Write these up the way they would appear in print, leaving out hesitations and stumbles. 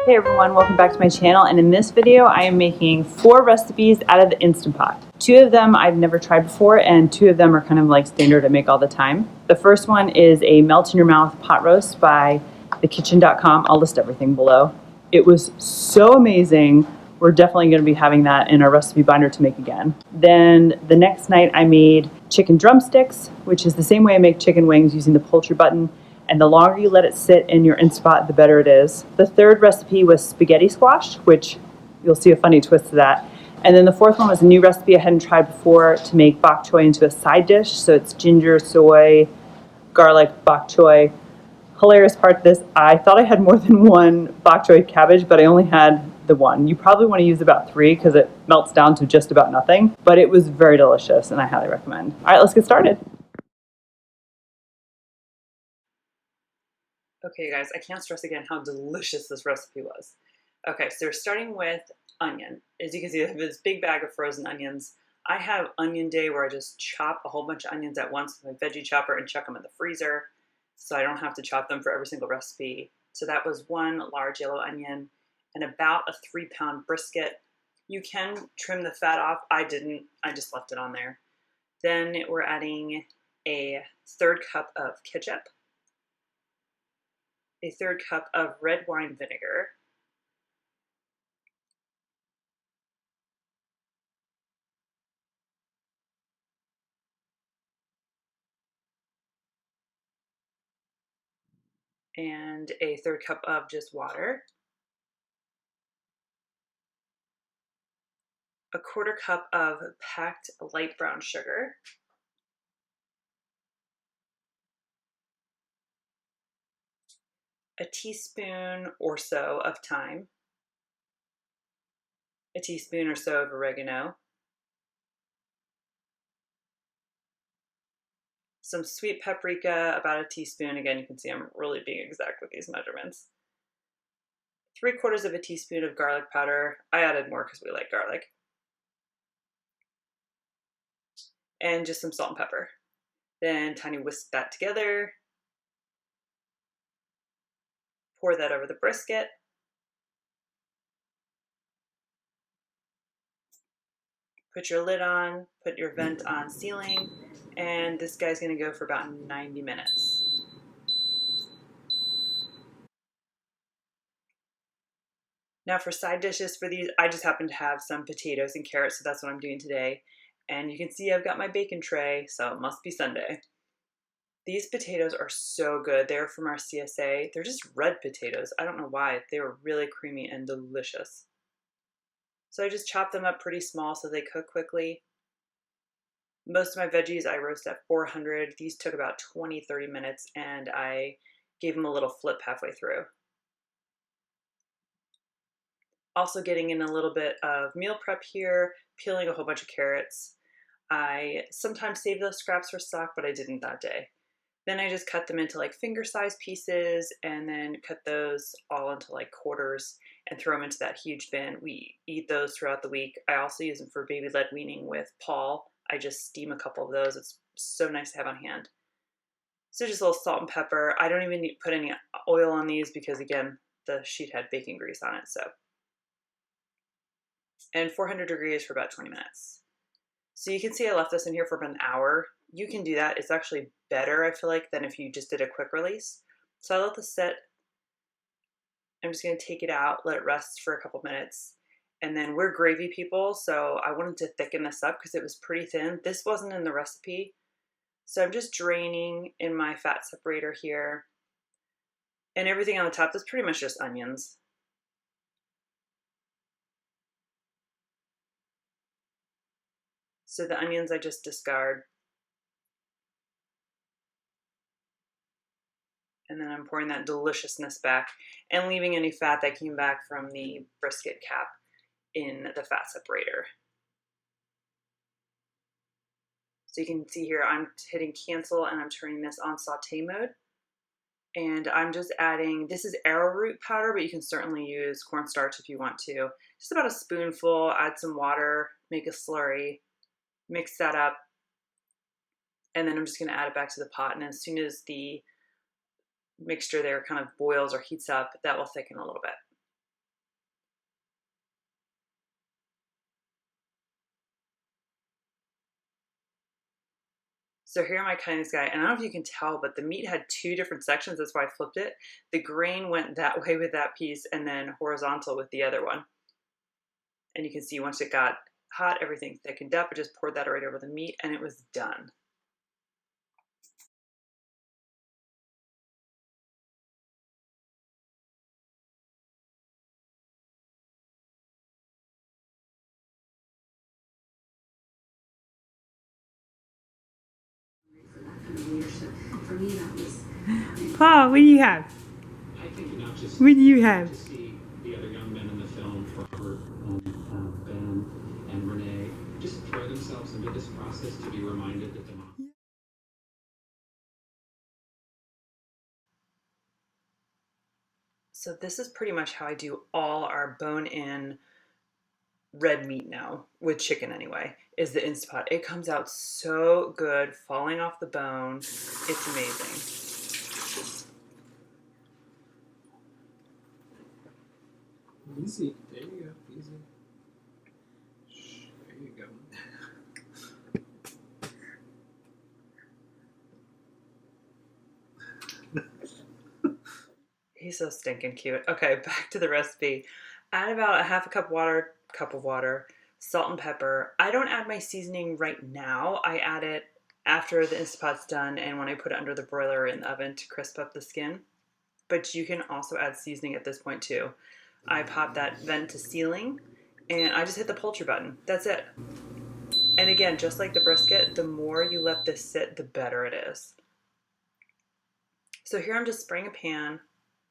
Hey everyone, welcome back to my channel, and in this video I am making 4 recipes out of the Instant Pot. 2 of them I've never tried before, and 2 of them are kind of like standard I make all the time. The first one is a melt in your mouth pot roast by thekitchen.com. I'll list everything below. It was so amazing. We're definitely going to be having that in our recipe binder to make again. Then the next night I made chicken drumsticks, which is the same way I make chicken wings using the Poultry button. And the longer you let it sit in your Instant Pot, the better it is. The third recipe was spaghetti squash, which you'll see a funny twist to that. And then the fourth one was a new recipe I hadn't tried before to make bok choy into a side dish. So it's ginger, soy, garlic, bok choy. Hilarious part of this, I thought I had more than one bok choy cabbage, but I only had the one. You probably want to use about 3 because it melts down to just about nothing. But it was very delicious and I highly recommend. All right, let's get started. Okay, guys, I can't stress again how delicious this recipe was. Okay, so we're starting with onion. As you can see, I have this big bag of frozen onions. I have onion day where I just chop a whole bunch of onions at once with my veggie chopper and chuck them in the freezer, so I don't have to chop them for every single recipe. So that was 1 large yellow onion and about a 3-pound brisket. You can trim the fat off. I didn't. I just left it on there. Then we're adding a 1/3 cup of ketchup, a 1/3 cup of red wine vinegar, and a 1/3 cup of just water, a 1/4 cup of packed light brown sugar, a teaspoon or so of thyme, a teaspoon or so of oregano, some sweet paprika, about a teaspoon. Again, you can see I'm really being exact with these measurements. 3/4 of a teaspoon of garlic powder. I added more because we like garlic. And just some salt and pepper. Then tiny whisk that together. Pour that over the brisket. Put your lid on, put your vent on sealing, and this guy's gonna go for about 90 minutes. Now for side dishes for these, I just happen to have some potatoes and carrots, so that's what I'm doing today. And you can see I've got my bacon tray, so it must be Sunday. These potatoes are so good. They're from our CSA. They're just red potatoes. I don't know why. They were really creamy and delicious. So I just chopped them up pretty small so they cook quickly. Most of my veggies I roast at 400. These took about 20-30 minutes, and I gave them a little flip halfway through. Also getting in a little bit of meal prep here, peeling a whole bunch of carrots. I sometimes save those scraps for stock, but I didn't that day. Then I just cut them into like finger-sized pieces and then cut those all into like quarters and throw them into that huge bin. We eat those throughout the week. I also use them for baby-led weaning with Paul. I just steam a couple of those. It's so nice to have on hand. So just a little salt and pepper. I don't even need to put any oil on these because, again, the sheet had bacon grease on it. And 400 degrees for about 20 minutes. So you can see I left this in here for about an hour. You can do that. It's actually better, I feel like, than if you just did a quick release. So I let this sit. I'm just going to take it out, let it rest for a couple minutes. And then we're gravy people, so I wanted to thicken this up because it was pretty thin. This wasn't in the recipe. So I'm just draining in my fat separator here. And everything on the top is pretty much just onions. So the onions I just discard. And then I'm pouring that deliciousness back and leaving any fat that came back from the brisket cap in the fat separator. So you can see here I'm hitting cancel and I'm turning this on saute mode. And I'm just adding, this is arrowroot powder, but you can certainly use cornstarch if you want to. Just about a spoonful, add some water, make a slurry, mix that up, and then I'm just gonna add it back to the pot. And as soon as the mixture there kind of boils or heats up, that will thicken a little bit. So here am I cutting this guy, and I don't know if you can tell, but the meat had two different sections. That's why I flipped it. The grain went that way with that piece, and then horizontal with the other one. And you can see once it got hot, everything thickened up. I just poured that right over the meat, and it was done. For me, that was. Paul, what do you have? I think not just What do you have? to see the other young men in the film, Robert and Ben and Renee, just throw themselves into this process to be reminded that the mom. So this is pretty much how I do all our bone-in red meat now, with chicken anyway, is the Instapot. It comes out so good, falling off the bone. It's amazing. Easy. There you go. Easy. There you go. He's so stinking cute. Okay, back to the recipe. Add about a half a cup of water, salt and pepper. I don't add my seasoning right now. I add it after the Instapot's done and when I put it under the broiler or in the oven to crisp up the skin. But you can also add seasoning at this point too. I pop that vent to sealing and I just hit the poultry button. That's it. And again, just like the brisket, the more you let this sit, the better it is. So here I'm just spraying a pan.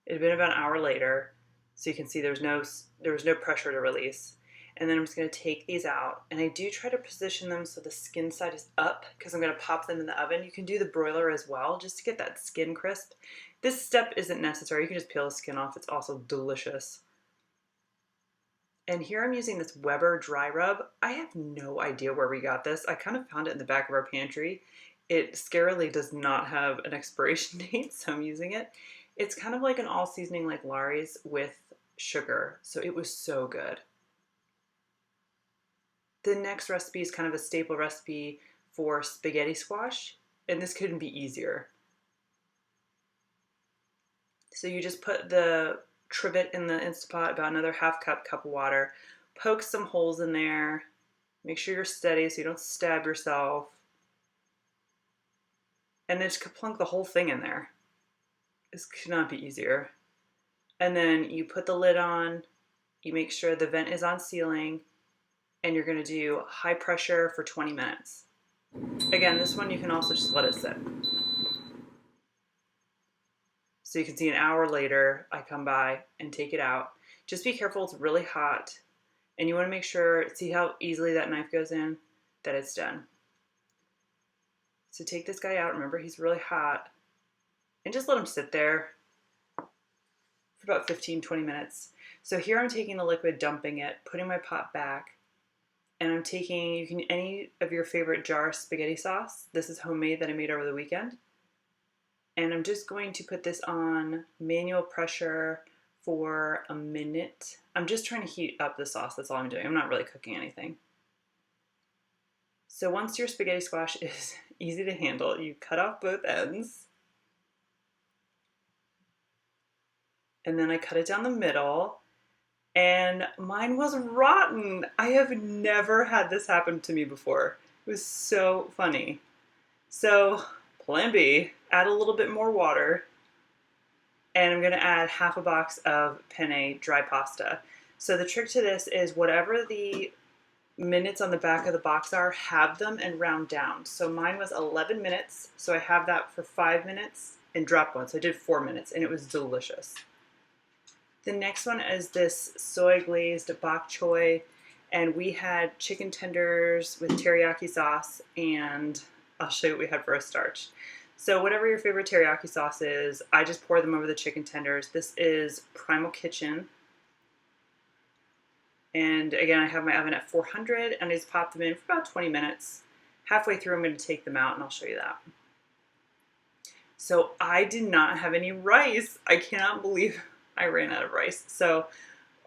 It had been about an hour later, so you can see there was no pressure to release. And then I'm just going to take these out, and I do try to position them so the skin side is up because I'm going to pop them in the oven. You can do the broiler as well just to get that skin crisp. This step isn't necessary. You can just peel the skin off. It's also delicious. And here I'm using this Weber dry rub. I have no idea where we got this. I kind of found it in the back of our pantry. It scarily does not have an expiration date, so I'm using it. It's kind of like an all seasoning like Lawry's with sugar, so it was so good. The next recipe is kind of a staple recipe for spaghetti squash, and this couldn't be easier. So you just put the trivet in the Instapot, about another half cup of water, poke some holes in there, make sure you're steady so you don't stab yourself, and then just plunk the whole thing in there. This could not be easier. And then you put the lid on, you make sure the vent is on sealing, and you're going to do high pressure for 20 minutes. Again, this one you can also just let it sit. So you can see an hour later, I come by and take it out. Just be careful, it's really hot. And you want to make sure, see how easily that knife goes in, that it's done. So take this guy out, remember he's really hot, and just let him sit there for about 15-20 minutes. So here I'm taking the liquid, dumping it, putting my pot back, and I'm taking, you can any of your favorite jar spaghetti sauce. This is homemade that I made over the weekend. And I'm just going to put this on manual pressure for a minute. I'm just trying to heat up the sauce, that's all I'm doing. I'm not really cooking anything. So once your spaghetti squash is easy to handle, you cut off both ends. And then I cut it down the middle, and mine was rotten. I have never had this happen to me before. It was so funny. So plan B, add a little bit more water, and I'm gonna add half a box of penne dry pasta. So the trick to this is whatever the minutes on the back of the box are, have them and round down. So mine was 11 minutes, so I have that for 5 minutes and drop one. So I did 4 minutes, and it was delicious. The next one is this soy glazed bok choy, and we had chicken tenders with teriyaki sauce, and I'll show you what we had for a starch. So whatever your favorite teriyaki sauce is, I just pour them over the chicken tenders. This is Primal Kitchen. And again, I have my oven at 400, and I just pop them in for about 20 minutes. Halfway through, I'm going to take them out, and I'll show you that. So I did not have any rice. I cannot believe I ran out of rice. So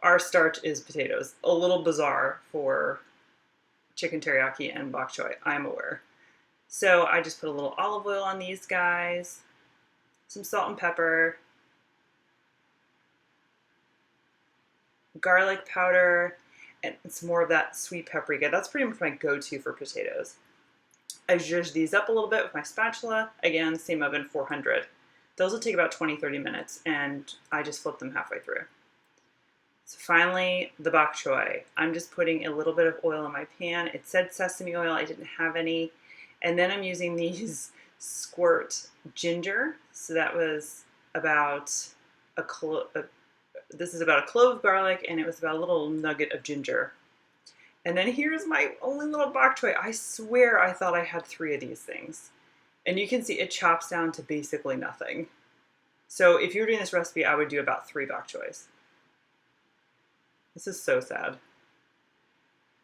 our starch is potatoes. A little bizarre for chicken teriyaki and bok choy, I'm aware. So I just put a little olive oil on these guys, some salt and pepper, garlic powder, and some more of that sweet paprika. That's pretty much my go-to for potatoes. I zhuzh these up a little bit with my spatula. Again, same oven, 400. Those will take about 20-30 minutes, and I just flip them halfway through. So finally, the bok choy. I'm just putting a little bit of oil in my pan. It said sesame oil, I didn't have any. And then I'm using these squirt ginger. So that was about this is about a clove of garlic, and it was about a little nugget of ginger. And then here's my only little bok choy. I swear I thought I had 3 of these things. And you can see it chops down to basically nothing. So if you were doing this recipe, I would do about 3 bok choys. This is so sad.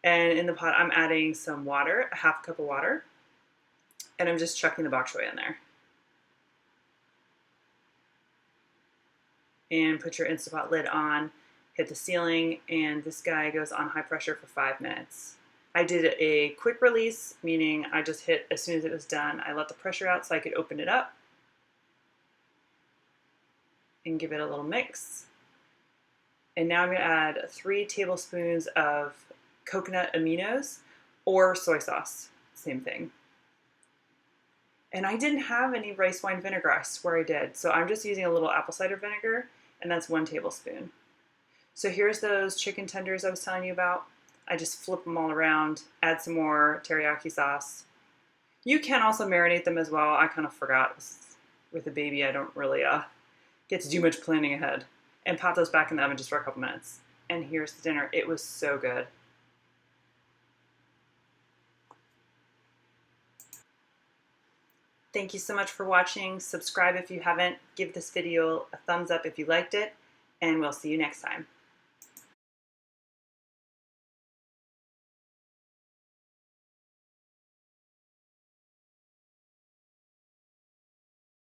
And in the pot, I'm adding some water, a half cup of water, and I'm just chucking the bok choy in there. And put your Instant Pot lid on, hit the ceiling, and this guy goes on high pressure for 5 minutes. I did a quick release, meaning I just hit as soon as it was done. I let the pressure out so I could open it up and give it a little mix. And now I'm going to add 3 tablespoons of coconut aminos or soy sauce, same thing. And I didn't have any rice wine vinegar, I swear I did. So I'm just using a little apple cider vinegar, and that's 1 tablespoon. So here's those chicken tenders I was telling you about. I just flip them all around, add some more teriyaki sauce. You can also marinate them as well. I kind of forgot. With a baby, I don't really get to do much planning ahead. And pop those back in the oven just for a couple minutes. And here's the dinner. It was so good. Thank you so much for watching. Subscribe if you haven't. Give this video a thumbs up if you liked it. And we'll see you next time.